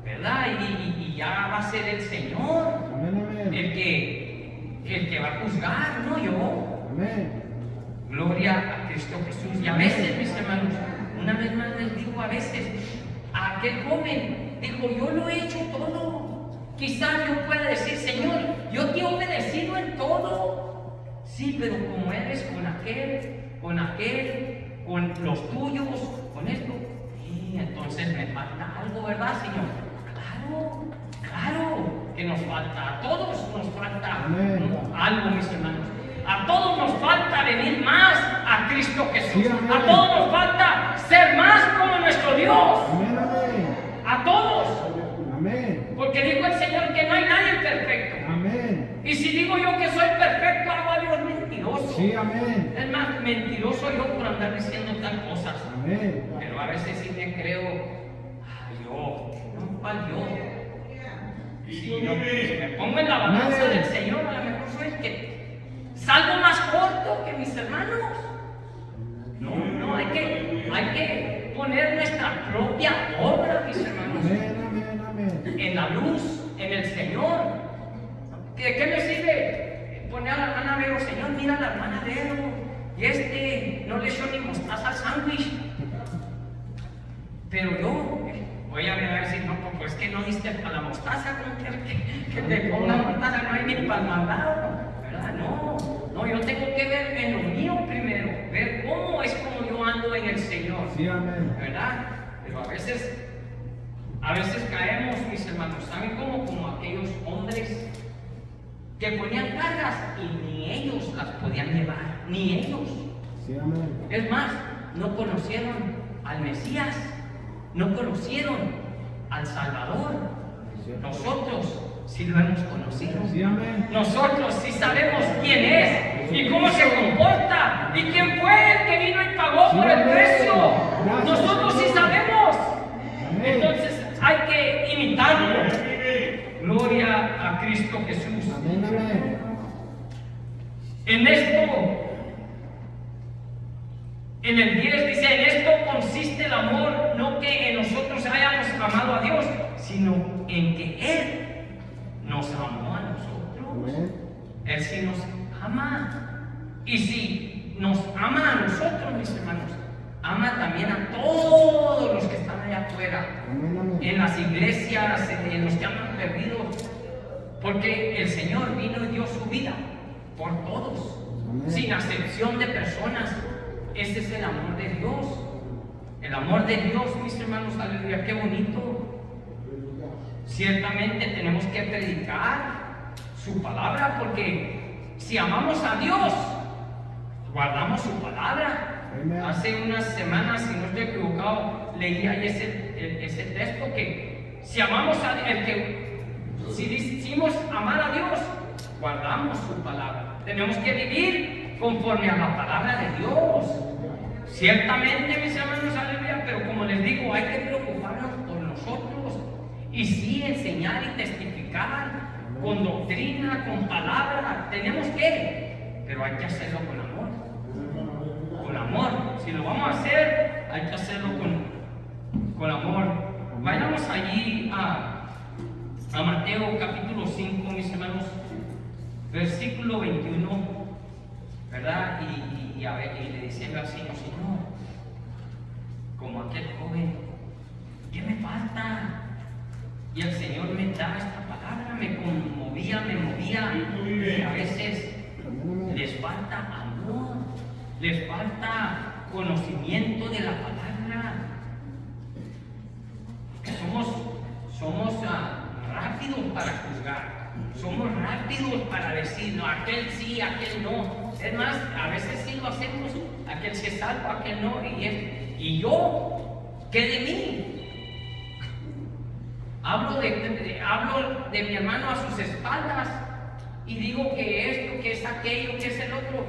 Speaker 1: ¿verdad? Y ya va a ser el Señor
Speaker 2: Amén.
Speaker 1: el que va a juzgar, no yo.
Speaker 2: Amén.
Speaker 1: Gloria a Cristo Jesús. Y a veces, mis hermanos, una vez más les digo, a veces, a aquel joven dijo, yo lo he hecho todo. Quizás yo pueda decir, Señor, yo te he obedecido en todo. Sí, pero como eres con aquel, con los tuyos, con esto, y entonces me falta algo, ¿verdad, Señor? Claro, que nos falta, a todos nos falta algo, mis hermanos. A todos nos falta venir más a Cristo Jesús.
Speaker 2: Sí,
Speaker 1: a todos nos falta ser más como nuestro Dios.
Speaker 2: Amén, amén.
Speaker 1: A todos.
Speaker 2: Amén.
Speaker 1: Porque dijo el Señor que no hay nadie perfecto.
Speaker 2: Amén.
Speaker 1: Y si digo yo que soy perfecto, hago a Dios mentiroso.
Speaker 2: Sí, amén.
Speaker 1: Es más, mentiroso yo por andar diciendo tal cosas.
Speaker 2: Amén.
Speaker 1: Pero a veces sí me creo, yo, no, ¿cuál yo? Si me pongo en la balanza del Señor, a lo mejor soy el que salgo más corto que mis hermanos. No, hay que poner nuestra propia obra, mis hermanos,
Speaker 2: Amén.
Speaker 1: en la luz, en el Señor. ¿De qué me sirve poner a la hermana Vero? Señor, mira a la hermana Vero, y no le echó ni mostaza al sándwich. Pero yo voy a decir, no, pues que no diste para la mostaza, ¿cómo quieres que te ponga mostaza? No hay ni para el mandado, ¿verdad? No, yo tengo que ver en lo mío primero, ver cómo es como yo ando en el Señor.
Speaker 2: Sí, amén.
Speaker 1: ¿verdad? Pero a veces caemos, mis hermanos, ¿saben cómo? Como aquellos hombres que ponían cargas y ni ellos las podían llevar, ni ellos.
Speaker 2: Sí, amén.
Speaker 1: Es más, no conocieron al Mesías, no conocieron al Salvador. Nosotros sí lo hemos conocido.
Speaker 2: Sí, amén.
Speaker 1: Nosotros sí sabemos quién es y cómo se comporta y quién fue el que vino y pagó por el precio. Nosotros sí sabemos. Entonces hay que imitarlo. Gloria a Cristo Jesús.
Speaker 2: Amén, amén.
Speaker 1: En esto, en el 10 dice, en esto consiste el amor, no que en nosotros hayamos amado a Dios, sino en que Él nos amó a nosotros.
Speaker 2: Amén.
Speaker 1: Él sí nos ama. Y si nos ama a nosotros, mis hermanos, ama también a todos los que están allá afuera,
Speaker 2: Amén, amén.
Speaker 1: en las iglesias, en los que andan perdidos, porque el Señor vino y dio su vida por todos,
Speaker 2: Amén.
Speaker 1: sin acepción de personas. Ese es el amor de Dios. El amor de Dios, mis hermanos, aleluya, qué bonito. Ciertamente tenemos que predicar su palabra, porque si amamos a Dios, guardamos su palabra.
Speaker 2: Amén.
Speaker 1: Hace unas semanas, si no estoy equivocado, leí ahí ese texto que si amamos a si decimos amar a Dios, guardamos su palabra. Tenemos que vivir conforme a la palabra de Dios. Ciertamente, mis hermanos, aleluya, pero como les digo, hay que preocuparnos por nosotros y sí enseñar y testificar con doctrina, con palabra. Tenemos que, pero hay que hacerlo con amor. Con amor. Si lo vamos a hacer, hay que hacerlo con amor. Vayamos allí a Mateo capítulo 5, mis hermanos, versículo 21, ¿verdad? Y le decía al Señor, Señor, como aquel joven, ¿qué me falta? Y el Señor me daba esta palabra, me conmovía, me movía, y a veces les falta amor, les falta conocimiento de la palabra. Somos rápidos para juzgar, somos rápidos para decir, no, aquel sí, aquel no. Es más, a veces sí lo hacemos, aquel sí es salvo, aquel no, y yo, ¿qué de mí? Hablo de mi hermano a sus espaldas y digo que esto, que es aquello, que es el otro.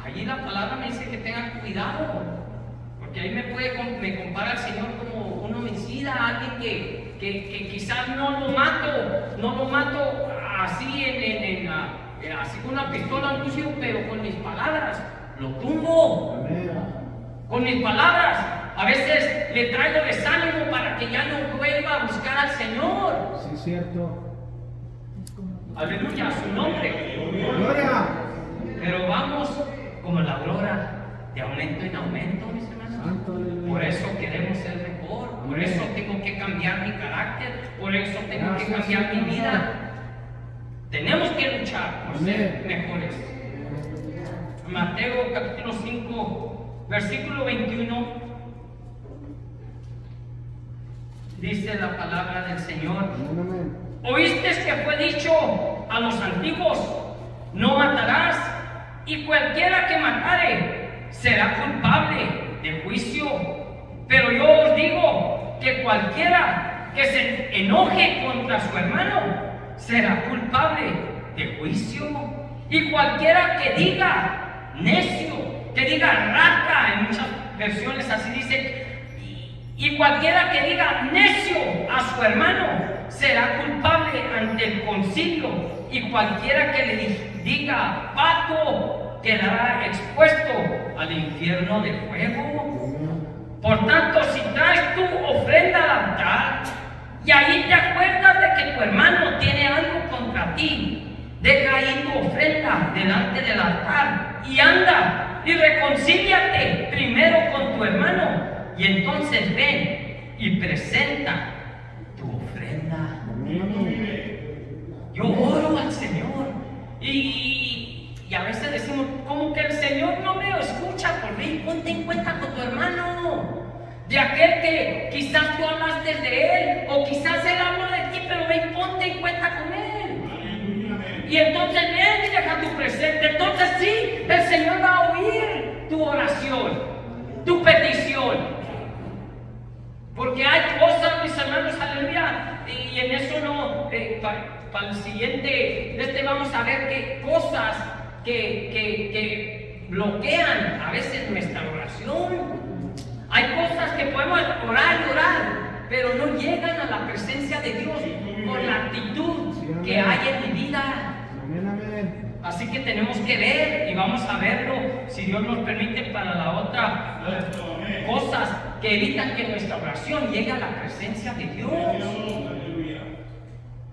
Speaker 1: Allí la palabra me dice que tengan cuidado, porque ahí me compara el Señor como un homicida, alguien que quizás no lo mato así así con una pistola, un cuchillo, pero con mis palabras lo tumbo.
Speaker 2: Amén.
Speaker 1: Con mis palabras a veces le traigo desánimo para que ya no vuelva a buscar al Señor.
Speaker 2: Sí, cierto.
Speaker 1: Aleluya, a su nombre.
Speaker 2: Gloria.
Speaker 1: Pero vamos como la aurora, de aumento en aumento, mis hermanos.
Speaker 2: Santo, aleluya.
Speaker 1: Por eso queremos ser mejor, por
Speaker 2: Amén.
Speaker 1: eso tengo que cambiar mi carácter, por eso tengo que
Speaker 2: Gracias,
Speaker 1: cambiar mi
Speaker 2: Señor.
Speaker 1: vida. Tenemos que luchar por ser
Speaker 2: Amén.
Speaker 1: mejores. Mateo capítulo 5, versículo 21, dice la palabra del Señor.
Speaker 2: Amén, amén.
Speaker 1: Oíste que fue dicho a los antiguos, no matarás, y cualquiera que matare será culpable de juicio. Pero yo os digo que cualquiera que se enoje contra su hermano será culpable de juicio. Y cualquiera que diga necio, que diga rata, en muchas versiones así dice, y cualquiera que diga necio a su hermano será culpable ante el concilio, y cualquiera que le diga pato quedará expuesto al infierno de fuego. Por tanto, si traes tu ofrenda al altar y ahí te acuerdas de que tu hermano tiene algo contra ti, deja ahí tu ofrenda delante del altar y anda y reconcíliate primero con tu hermano, y entonces ven y presenta tu ofrenda. Yo oro al Señor y a veces decimos, como que el Señor no me escucha por mí. Ponte en cuenta con tu hermano. de aquel que quizás tú hablaste de él, o quizás él habló de ti, pero ven, ponte en cuenta con él. Y entonces ven y deja tu presente. Entonces sí, el Señor va a oír tu oración, tu petición. Porque hay cosas, mis hermanos, aleluya, y en eso no, para el siguiente, vamos a ver que cosas que bloquean a veces nuestra oración. Hay cosas que podemos orar y orar, pero no llegan a la presencia de Dios con la actitud que hay en mi vida.
Speaker 2: Amén, amén.
Speaker 1: Así que tenemos que ver y vamos a verlo, si Dios nos permite, para la otra. Cosas que evitan que nuestra oración llegue a la presencia de Dios.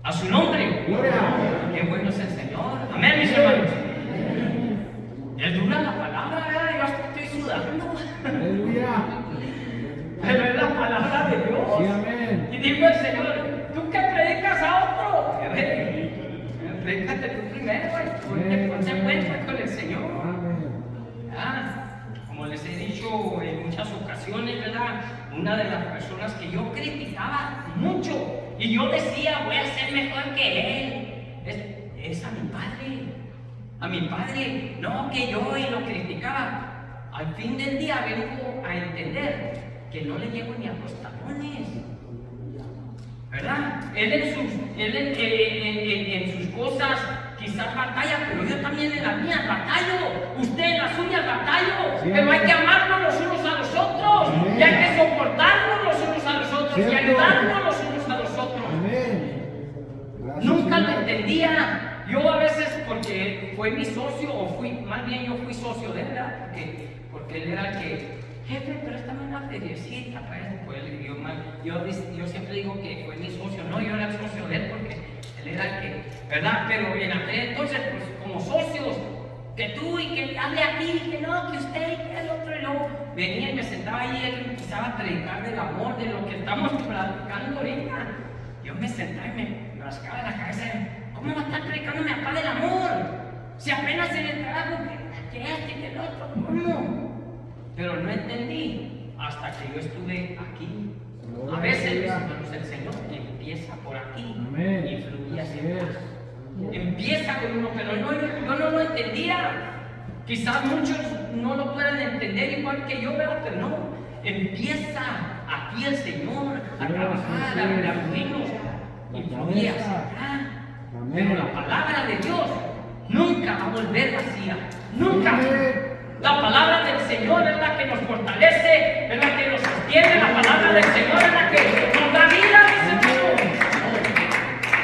Speaker 1: A su nombre.
Speaker 2: Gloria.
Speaker 1: Qué bueno es el Señor. Amén, mis hermanos. Es dura la palabra, ¿verdad? Yo hasta estoy sudando.
Speaker 2: Aleluya.
Speaker 1: Pero es la palabra de Dios.
Speaker 2: Sí, amén.
Speaker 1: Y dijo el Señor, tú que predicas a otro, predícate tú primero, ponte en cuenta con el Señor.
Speaker 2: Amén.
Speaker 1: Como les he dicho en muchas ocasiones, ¿verdad? Una de las personas que yo criticaba mucho y yo decía, voy a ser mejor que él, es a mi padre. A mi padre, no que yo, y lo criticaba. Al fin del día vengo a entender que no le llego ni a los talones, ¿verdad? Él en sus cosas quizás batalla, pero yo también en las mías batallo. Usted en las suyas batallo,
Speaker 2: sí,
Speaker 1: pero hay
Speaker 2: amén.
Speaker 1: que amarnos los unos a los otros,
Speaker 2: Amén.
Speaker 1: y hay que soportarnos los unos a los otros, y
Speaker 2: Cierto.
Speaker 1: ayudarnos los unos a los otros.
Speaker 2: Amén. Gracias,
Speaker 1: Nunca lo
Speaker 2: Señor.
Speaker 1: entendía. Yo a veces, porque fue mi socio, más bien yo fui socio de él, ¿verdad? Porque él era el que, jefe, préstame una feriecita, pues yo siempre digo que fue mi socio, no, yo era el socio de él porque él era el que, ¿verdad? Pero en aquel entonces, pues como socios, que tú y que hable aquí, que no, que usted y que el otro, y luego venía y me sentaba ahí y él empezaba a predicar del amor, de lo que estamos platicando ahorita. Yo me sentaba y me rascaba en la cabeza. ¿Cómo va a estar predicando mi papá del amor? Si apenas en el trabajo, que el otro, ¿cómo? Pero no entendí hasta que yo estuve aquí. A veces, mis hermanos, el Señor empieza por aquí.
Speaker 2: Amén.
Speaker 1: Y fluye
Speaker 2: Así
Speaker 1: hacia
Speaker 2: es.
Speaker 1: atrás. Empieza con uno, pero yo no lo entendía. Quizás muchos no lo puedan entender igual que yo, pero no. Empieza aquí el Señor a trabajar, a fluirnos y fluye hacia acá. Pero la palabra de Dios nunca va a volver vacía. Nunca. La palabra del Señor es la que nos fortalece, es la que nos sostiene. La palabra del Señor es la que nos da vida, mis hermanos.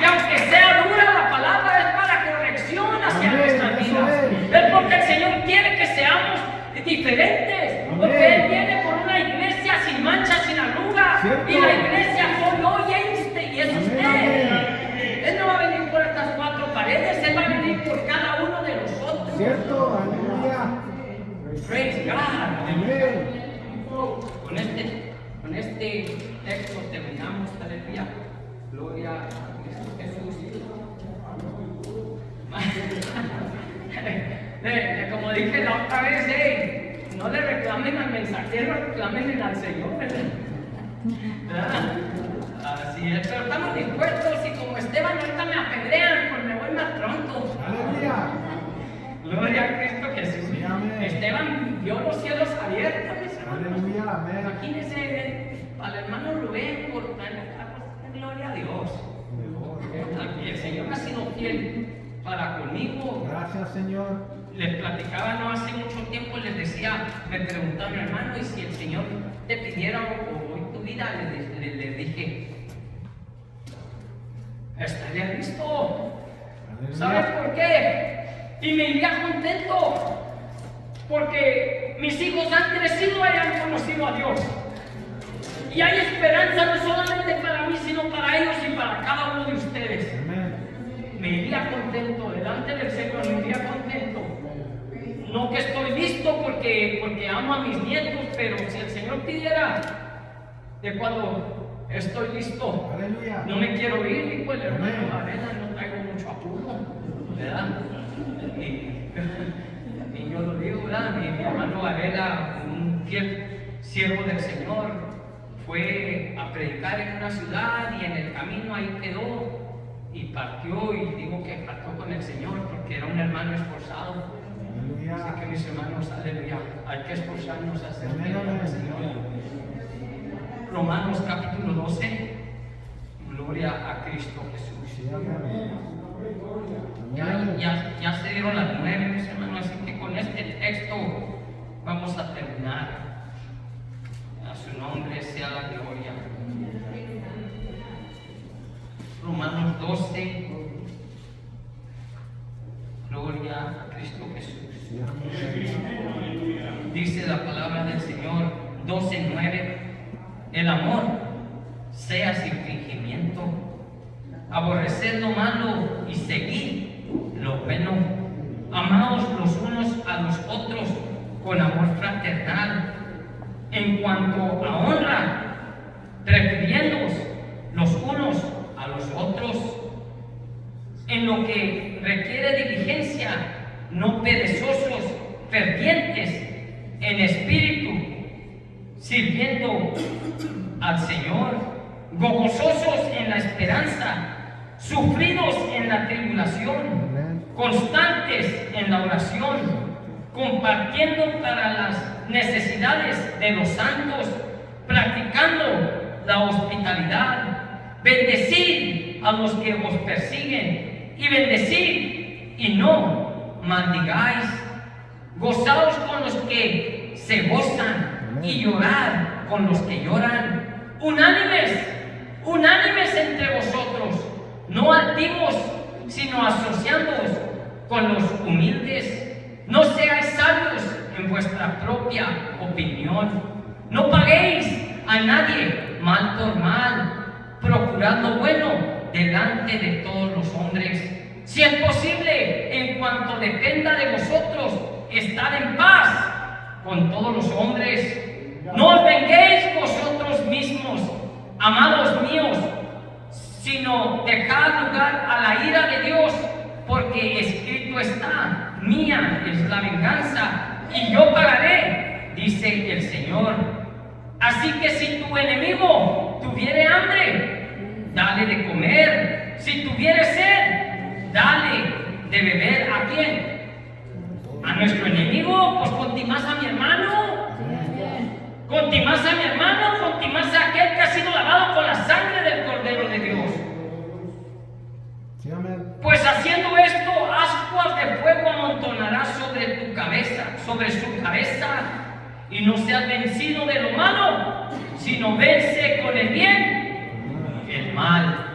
Speaker 1: Y aunque sea dura, la palabra es para corrección hacia nuestras vidas. Es porque el Señor quiere que seamos diferentes. Porque Él viene por una iglesia sin mancha, sin arruga. Y la iglesia soy yo y es usted. Él no va a venir por estas cuatro paredes, Él va a venir por cada uno de nosotros.
Speaker 2: Cierto, aleluya.
Speaker 1: Praise God.
Speaker 2: Amén.
Speaker 1: Con este texto terminamos, aleluya. Gloria a Cristo Jesús. Como dije la otra vez, no le reclamen al mensajero, reclamen al Señor, ¿verdad? Así es, pero estamos dispuestos, y como Esteban ahorita me apedrean, pues me voy más pronto.
Speaker 2: Aleluya.
Speaker 1: Gloria a Cristo Jesús.
Speaker 2: Sí, amén.
Speaker 1: Esteban vio los cielos abiertos, mis hermanos.
Speaker 2: Aleluya, amén.
Speaker 1: Imagínense al hermano Rubén por traer gloria a Dios. El Señor ha sido fiel para conmigo.
Speaker 2: Gracias, Señor.
Speaker 1: Les platicaba no hace mucho tiempo, les decía, me preguntaban, hermano, y si el Señor te pidiera hoy tu vida, les dije, estaría listo. ¿Sabes por qué? Y me iría contento, porque mis hijos han crecido y han conocido a Dios. Y hay esperanza no solamente para mí, sino para ellos y para cada uno de ustedes.
Speaker 2: Amén.
Speaker 1: Me iría contento delante del Señor, me iría contento. No que estoy listo porque amo a mis nietos, pero si el Señor pidiera de cuando estoy listo,
Speaker 2: Aleluya.
Speaker 1: no me quiero ir, dijo el hermano
Speaker 2: Amén.
Speaker 1: Varela, no traigo mucho apuro, ¿verdad? Y yo lo digo, ¿verdad? Mi hermano Varela, un fiel siervo del Señor, fue a predicar en una ciudad y en el camino ahí quedó y partió, y digo que partió con el Señor porque era un hermano esforzado. Así que mis hermanos, aleluya, hay que esforzarnos a hacer bien al Señor. Romanos capítulo 12, gloria a Cristo Jesús. Ya se dieron las 9, mis hermanos, así que con este texto vamos a terminar. A su nombre sea la gloria. Romanos 12, gloria a Cristo Jesús. Dice la palabra del Señor 12:9: el amor sea sin fingimiento, aborreced lo malo y seguid lo bueno, amaos los unos a los otros con amor fraternal, en cuanto a honra, prefiriéndoos los unos a los otros, en lo que requiere diligencia, no perezosos, fervientes en espíritu, sirviendo al Señor, gozosos en la esperanza, sufridos en la tribulación, constantes en la oración, compartiendo para las necesidades de los santos, practicando la hospitalidad, bendecid a los que os persiguen y bendecid y no maldigáis, gozaos con los que se gozan y llorad con los que lloran, unánimes entre vosotros, no altivos, sino asociándoos con los humildes. No seáis sabios en vuestra propia opinión, no paguéis a nadie mal por mal, procurad lo bueno delante de todos los hombres. Si es posible, en cuanto dependa de vosotros, estad en paz con todos los hombres. No os venguéis vosotros mismos, amados míos, sino dejad lugar a la ira de Dios, porque escrito está: mía es la venganza, y yo pagaré, dice el Señor. Así que si tu enemigo tuviere hambre, dale de comer. Si tuviere sed, dale de beber. ¿A quién? A nuestro enemigo. Pues contimás a mi hermano, contimás a mi hermano, contimás a aquel que ha sido lavado con la sangre del Cordero de Dios. Pues haciendo esto, ascuas de fuego amontonarás sobre tu cabeza, sobre su cabeza, y no seas vencido de lo malo, sino vence con el bien el mal.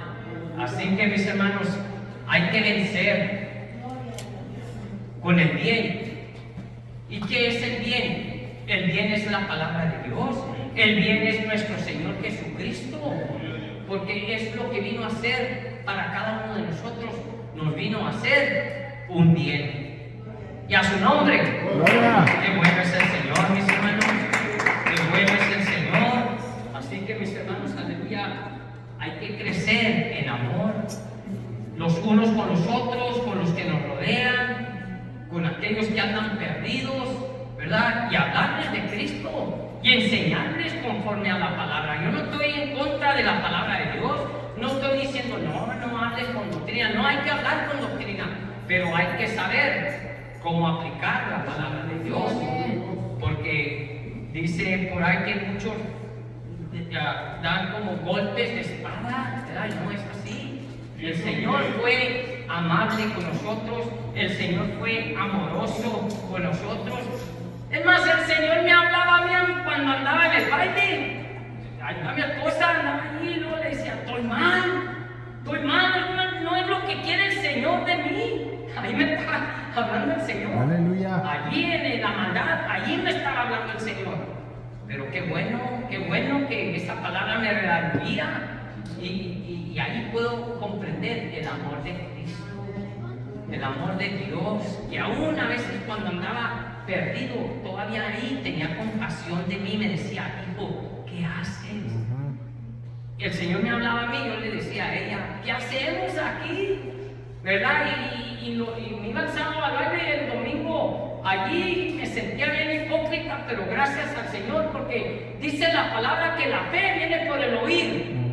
Speaker 1: Así que, mis hermanos, hay que vencer con el bien. ¿Y qué es el bien? El bien es la palabra de Dios. El bien es nuestro Señor Jesucristo, porque es lo que vino a hacer para cada uno de nosotros. Nos vino a hacer un bien. Y a su nombre, qué bueno es el Señor, mis hermanos, qué bueno es el Señor. Así que, mis hermanos, aleluya, hay que crecer en amor, los unos con los otros, con los que nos rodean, con aquellos que andan perdidos, ¿verdad? Y hablarles de Cristo y enseñarles conforme a la palabra. Yo no estoy en contra de la palabra de Dios, no estoy diciendo no hables con doctrina, no hay que hablar con doctrina, pero hay que saber cómo aplicar la palabra de Dios, porque dice por ahí que muchos dan como golpes de espada, ¿verdad? Y no es así. El Señor fue amable con nosotros, el Señor fue amoroso con nosotros. Es más, el Señor me hablaba a mí cuando andaba en el baile. A mi esposa andaba allí y luego le decía: estoy mal, no es lo que quiere el Señor de mí. Ahí me estaba hablando el Señor.
Speaker 2: Aleluya.
Speaker 1: Allí en la maldad, allí me estaba hablando el Señor. Pero qué bueno que esa palabra me redarguía y ahí puedo comprender el amor de Cristo, el amor de Dios, que aún a veces cuando andaba perdido, todavía ahí tenía compasión de mí, me decía: hijo, ¿qué haces? Y el Señor me hablaba a mí, yo le decía a ella: ¿qué hacemos aquí? ¿Verdad? Y me iba el sábado al baile y el domingo allí me sentía bien hipócrita lógica, pero gracias al Señor porque dice la palabra que la fe viene por el oír.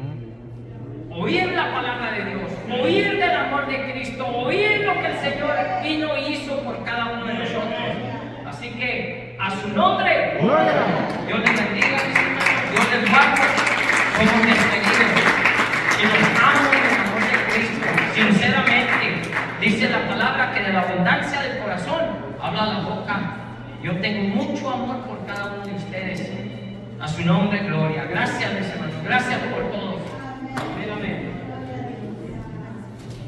Speaker 1: Oír la palabra de Dios, oír del amor de Cristo, oír lo que el Señor vino y hizo por cada uno de nosotros. Así que a su nombre,
Speaker 2: Gloria.
Speaker 1: Dios les bendiga, mis hermanos, Dios les guarde, somos despedidos y nos amo en el amor de Cristo. Sinceramente, dice la palabra que de la abundancia del corazón habla la boca. Yo tengo mucho amor por cada uno de ustedes. A su nombre, gloria. Gracias, mis hermanos, gracias por todos. Amén, amén.